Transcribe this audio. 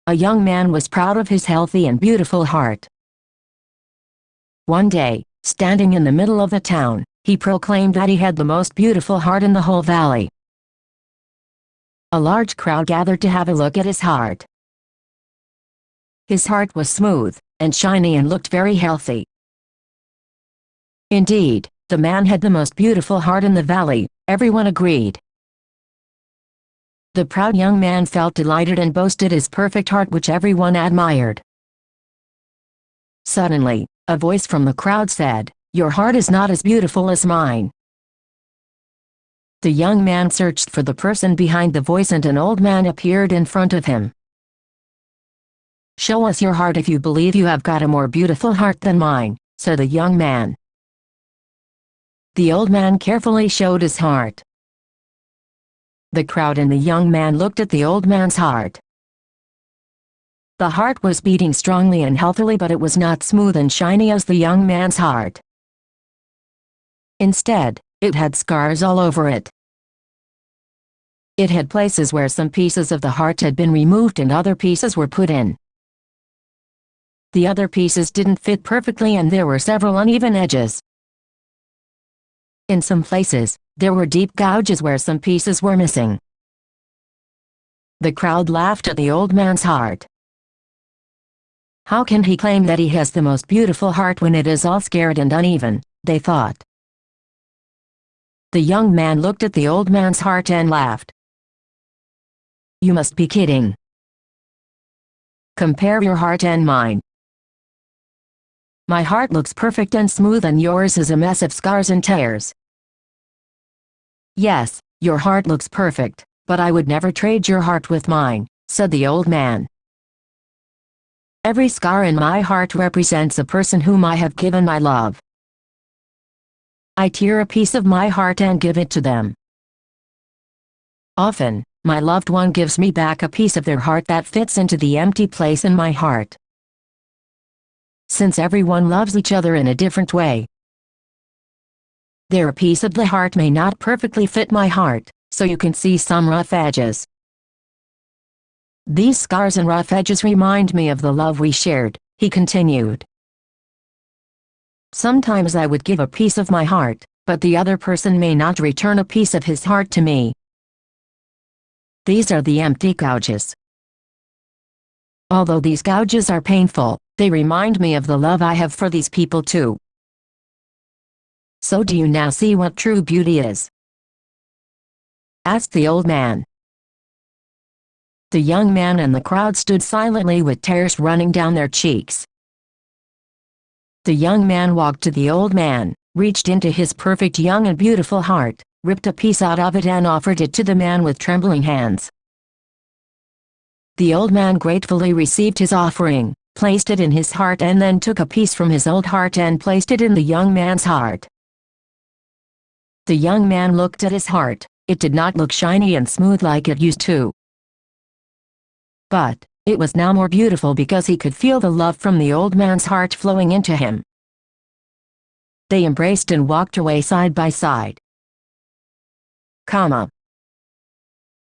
a young man was proud of his healthy and beautiful heart. One day, standing in the middle of the town, he proclaimed that he had the most beautiful heart in the whole valley. A large crowd gathered to have a look at his heart. His heart was smooth and shiny and looked very healthy. Indeed, the man had the most beautiful heart in the valley, everyone agreed. The proud young man felt delighted and boasted his perfect heart, which everyone admired. Suddenly, a voice from the crowd said, "Your heart is not as beautiful as mine." The young man searched for the person behind the voice, and an old man appeared in front of him. "Show us your heart if you believe you have got a more beautiful heart than mine," said the young man. The old man carefully showed his heart. The crowd and the young man looked at the old man's heart. The heart was beating strongly and healthily, but it was not smooth and shiny as the young man's heart. Instead, it had scars all over it. It had places where some pieces of the heart had been removed and other pieces were put in. The other pieces didn't fit perfectly and there were several uneven edges. In some places, there were deep gouges where some pieces were missing. The crowd laughed at the old man's heart. "How can he claim that he has the most beautiful heart when it is all scarred and uneven?" they thought. The young man looked at the old man's heart and laughed. "You must be kidding. Compare your heart and mine. My heart looks perfect and smooth and yours is a mess of scars and tears." "Yes, your heart looks perfect, but I would never trade your heart with mine," said the old man. "Every scar in my heart represents a person whom I have given my love. I tear a piece of my heart and give it to them. Often, my loved one gives me back a piece of their heart that fits into the empty place in my heart. Since everyone loves each other in a different way, their piece of the heart may not perfectly fit my heart, so you can see some rough edges. These scars and rough edges remind me of the love we shared," he continued. "Sometimes I would give a piece of my heart, but the other person may not return a piece of his heart to me. These are the empty gouges. Although these gouges are painful, they remind me of the love I have for these people too. So do you now see what true beauty is?" asked the old man. The young man and the crowd stood silently with tears running down their cheeks. The young man walked to the old man, reached into his perfect young and beautiful heart, ripped a piece out of it and offered it to the man with trembling hands. The old man gratefully received his offering, placed it in his heart and then took a piece from his old heart and placed it in the young man's heart. The young man looked at his heart. It did not look shiny and smooth like it used to. But it was now more beautiful because he could feel the love from the old man's heart flowing into him. They embraced and walked away side by side.